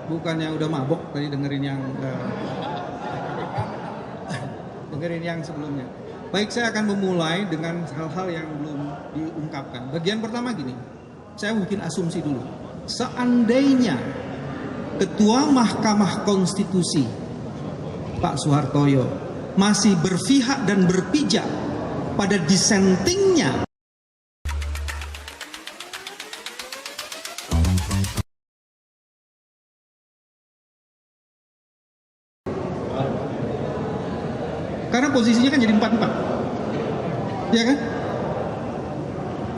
Bukannya udah mabok tadi dengerin yang sebelumnya. Baik, saya akan memulai dengan hal-hal yang belum diungkapkan. Bagian pertama gini, saya bikin asumsi dulu. Seandainya Ketua Mahkamah Konstitusi Pak Soehartoyo masih berpihak dan berpijak pada dissentingnya, karena posisinya kan jadi 4-4, ya kan?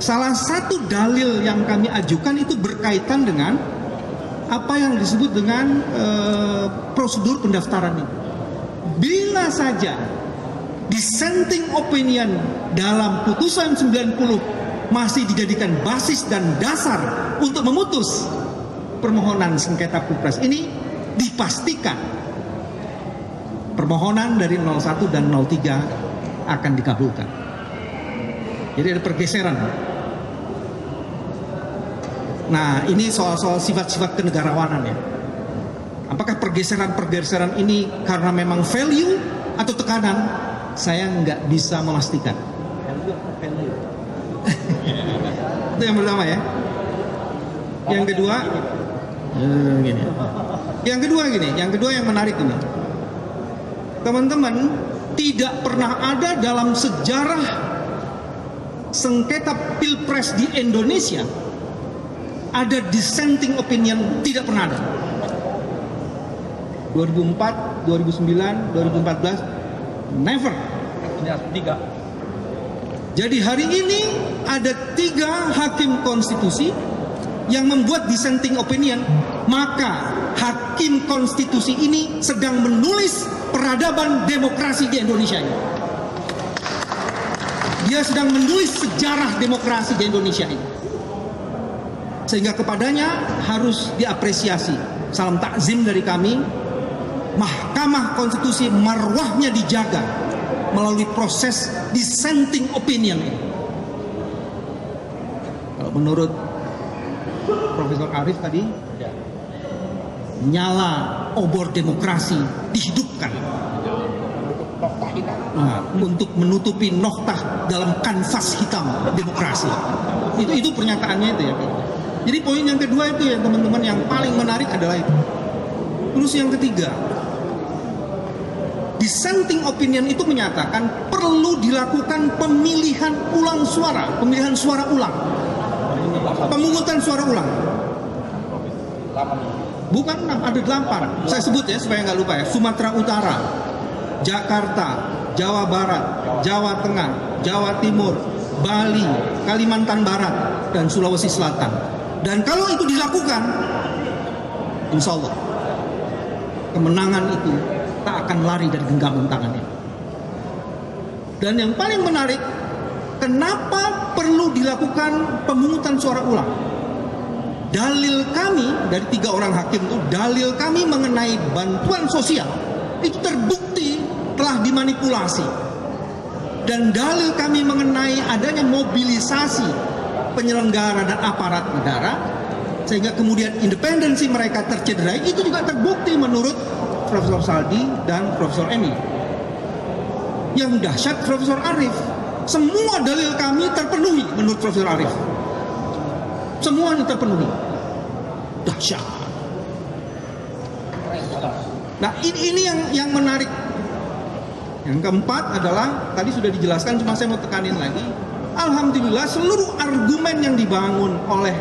Salah satu dalil yang kami ajukan itu berkaitan dengan apa yang disebut dengan prosedur pendaftaran ini. Bila saja dissenting opinion dalam putusan 90 masih dijadikan basis dan dasar untuk memutus permohonan sengketa Pilpres ini, dipastikan permohonan dari 01 dan 03 akan dikabulkan. Jadi ada pergeseran. Nah, ini soal-soal sifat-sifat kenegarawanan ya. Apakah pergeseran-pergeseran ini karena memang value atau tekanan? Saya nggak bisa memastikan. Itu yang pertama ya. Yang kedua, gini. Yang kedua yang menarik ini. Teman-teman, tidak pernah ada dalam sejarah sengketa Pilpres di Indonesia ada dissenting opinion, tidak pernah ada. 2004, 2009, 2014, never. Jadi hari ini ada 3 hakim konstitusi yang membuat dissenting opinion, maka hakim konstitusi ini sedang menulis peradaban demokrasi di Indonesia ini. Dia sedang menulis sejarah demokrasi di Indonesia ini. Sehingga kepadanya harus diapresiasi. Salam takzim dari kami. Mahkamah Konstitusi marwahnya dijaga melalui proses dissenting opinion ini. Kalau menurut Profesor Arief tadi, nyala obor demokrasi dihidupkan. Nah, untuk menutupi noktah dalam kanvas hitam demokrasi. Itu pernyataannya itu ya. Jadi poin yang kedua itu ya teman-teman, yang paling menarik adalah itu. Terus yang ketiga, dissenting opinion itu menyatakan perlu dilakukan pemilihan suara ulang, pemungutan suara ulang. Bukan 6, ada 8. Saya sebut ya supaya nggak lupa ya. Sumatera Utara, Jakarta, Jawa Barat, Jawa Tengah, Jawa Timur, Bali, Kalimantan Barat, dan Sulawesi Selatan. Dan kalau itu dilakukan, insya Allah kemenangan itu tak akan lari dari genggaman tangannya. Dan yang paling menarik, kenapa perlu dilakukan pemungutan suara ulang? Dalil kami dari 3 orang hakim itu, dalil kami mengenai bantuan sosial itu terbukti telah dimanipulasi. Dan dalil kami mengenai adanya mobilisasi penyelenggara dan aparat negara sehingga kemudian independensi mereka tercederai, itu juga terbukti menurut Profesor Saldi dan Profesor Emi. Yang dahsyat Profesor Arief, semua dalil kami terpenuhi menurut Profesor Arief. Semuanya terpenuhi. Dahsyat. Nah, ini yang menarik. Yang keempat adalah tadi sudah dijelaskan, cuma saya mau tekanin lagi. Alhamdulillah seluruh argumen yang dibangun oleh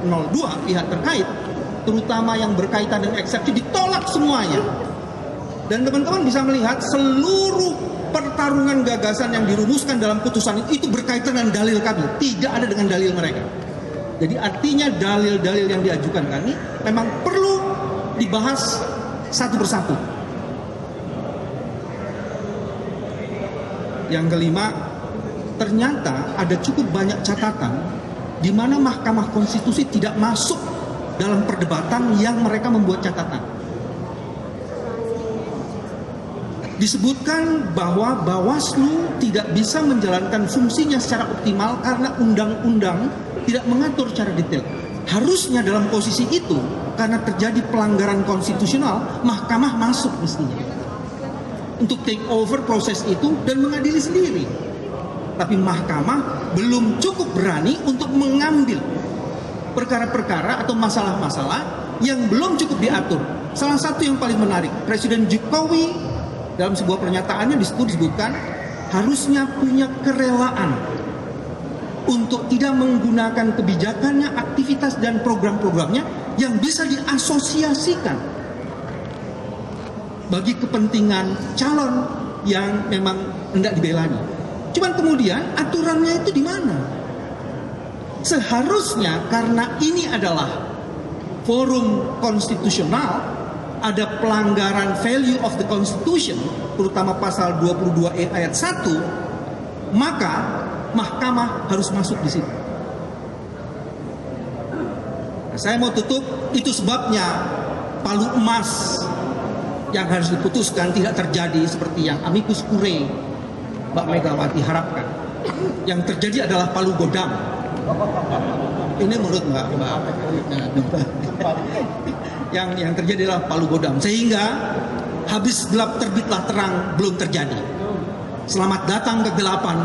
02 pihak terkait, terutama yang berkaitan dengan eksepsi, ditolak semuanya. Dan teman-teman bisa melihat seluruh pertarungan gagasan yang dirumuskan dalam putusan itu berkaitan dengan dalil kami, tidak ada dengan dalil mereka. Jadi artinya dalil-dalil yang diajukan kami memang perlu dibahas satu persatu. Yang kelima, ternyata ada cukup banyak catatan di mana Mahkamah Konstitusi tidak masuk dalam perdebatan yang mereka membuat catatan. Disebutkan bahwa Bawaslu tidak bisa menjalankan fungsinya secara optimal karena undang-undang tidak mengatur secara detail. Harusnya dalam posisi itu, karena terjadi pelanggaran konstitusional, mahkamah masuk mestinya untuk take over proses itu dan mengadili sendiri. Tapi mahkamah belum cukup berani untuk mengambil perkara-perkara atau masalah-masalah yang belum cukup diatur. Salah satu yang paling menarik, Presiden Jokowi dalam sebuah pernyataannya disebutkan harusnya punya kerelaan untuk tidak menggunakan kebijakannya, aktivitas dan program-programnya yang bisa diasosiasikan bagi kepentingan calon yang memang hendak dibelanya. Cuman kemudian aturannya itu di mana? Seharusnya karena ini adalah forum konstitusional, ada pelanggaran value of the constitution, terutama pasal 22E ayat 1, maka mahkamah harus masuk di situ. Nah, saya mau tutup, itu sebabnya palu emas yang harus diputuskan tidak terjadi seperti yang amicus curiae Mbak Megawati harapkan. Yang terjadi adalah palu godam. Ini menurut Mbak. Yang terjadi adalah palu godam. Sehingga habis gelap terbitlah terang belum terjadi. Selamat datang kegelapan.